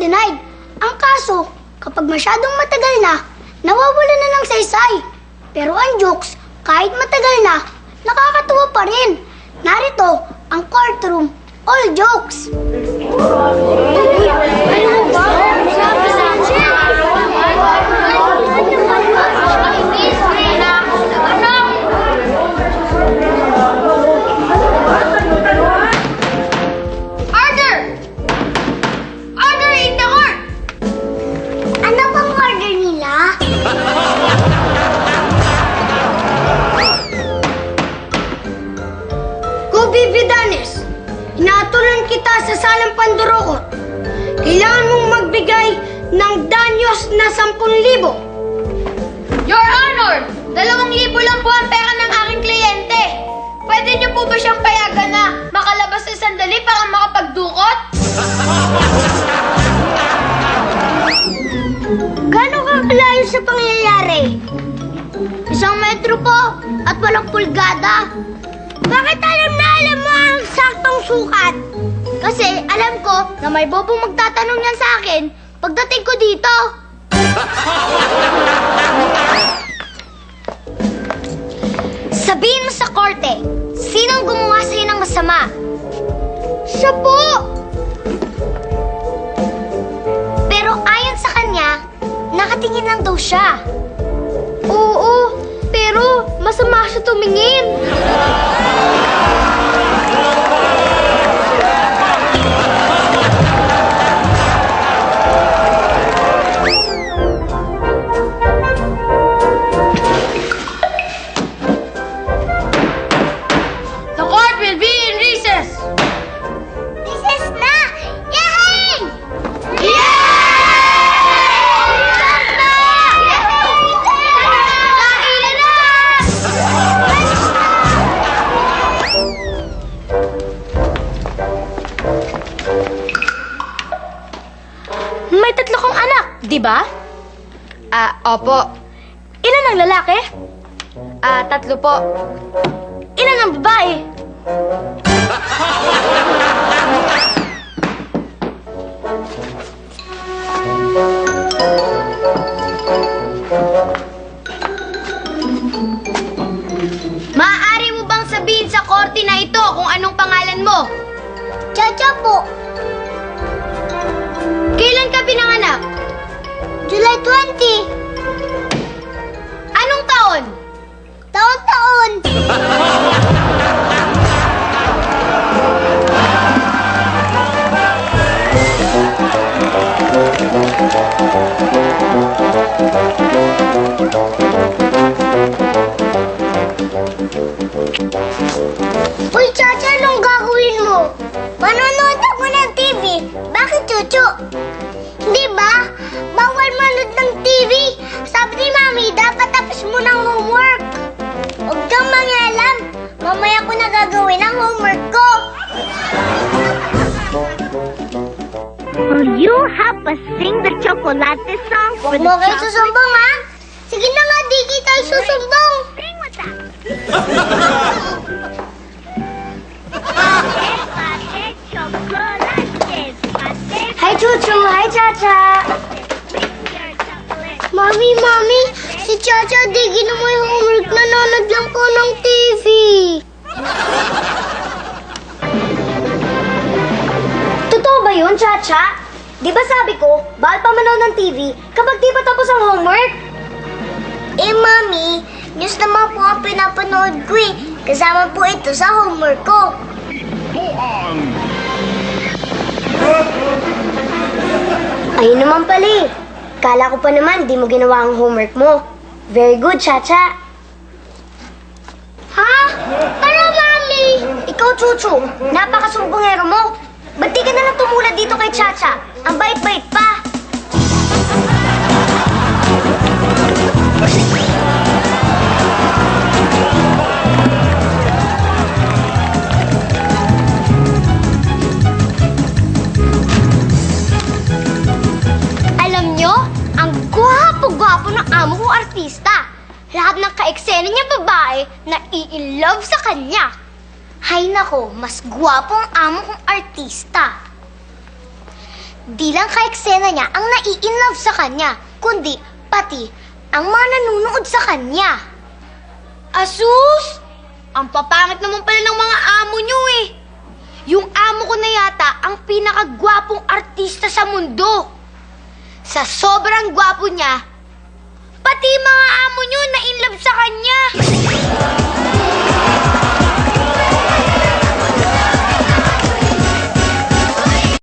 denied. Ang kaso, kapag masyadong matagal na, nawawala na ng saysay. Pero ang jokes, kahit matagal na, nakakatuwa pa rin. Narito, ang courtroom, all jokes. Inatulan kita sa salang pandurukot. Kailangan mong magbigay ng danyos na 10,000. Your Honor! 2,000 lang po ang pera ng aking kliyente. Pwede niyo po ba siyang payagan na makalabas sa sandali para makapagdukot? Gano'n ka kalayo sa pangyayari? 1 metro po at 8 pulgada. Bakit alam mo ang saktong sukat? Kasi alam ko na may bobong magtatanong yan sa akin pagdating ko dito. Sabihin mo sa korte, sinong gumawa sa'yo ng masama? Siya po! Pero ayon sa kanya, nakatingin lang daw siya. Oo, pero masama siya tumingin. The court will be in recess! Recess na! Yay! May 3 kang anak, di ba? Opo. Ilan ang lalaki? 3 po. Ilan ang babae? Maaari mo bang sabihin sa korte na ito kung anong pangalan mo? Chacha po, Kailan ka pinanganak? July 20. Anong taon? Taon-taon. Uy, Chacha, anong gagawin mo? Manonood ako ng TV. Bakit, Chuchu? Hindi ba? Bawal manood ng TV. Sabi ni Mami, dapat tapos mo ng homework. Huwag kang mangialam. Mamaya ko na gagawin ang homework ko. Will you help us sing the chocolate song for Huwag the mo kayo chocolate? susumbong, ha? Sige na nga, di kita susumbong. Sing with us. Hi, Chuchu. Hi, Chacha. Mami, si Chacha di ginawa yung homework. Nanonood lang po ng TV. Totoo ba yun, Chacha? Di ba sabi ko, bawal pa manood ng TV kapag di pa tapos ang homework? Eh, Mami, news naman po ang pinapanood ko eh. Kasama po ito sa homework ko. Ayun naman pala eh. Kala ko pa naman di mo ginawa ang homework mo. Very good, Chacha. Ha? Pero, Mami! Ikaw, Chuchu, napakasumbongero mo. Ba't di ka nalang tumulad dito kay Chacha? Ang bait-bait pa. Alam nyo, ang gwapo-gwapo ng amo kong artista. Lahat ng ka-eksena niya babae na i-love sa kanya. Hay nako, mas gwapo ang amo kong artista. Di lang ka-eksena niya ang nai-inlove sa kanya, kundi pati ang mga nanunood sa kanya. Asus! Ang papangit naman pala ng mga amo nyo eh. Yung amo ko na yata ang pinakagwapong artista sa mundo. Sa sobrang gwapo niya, pati mga amo nyo na in love sa kanya.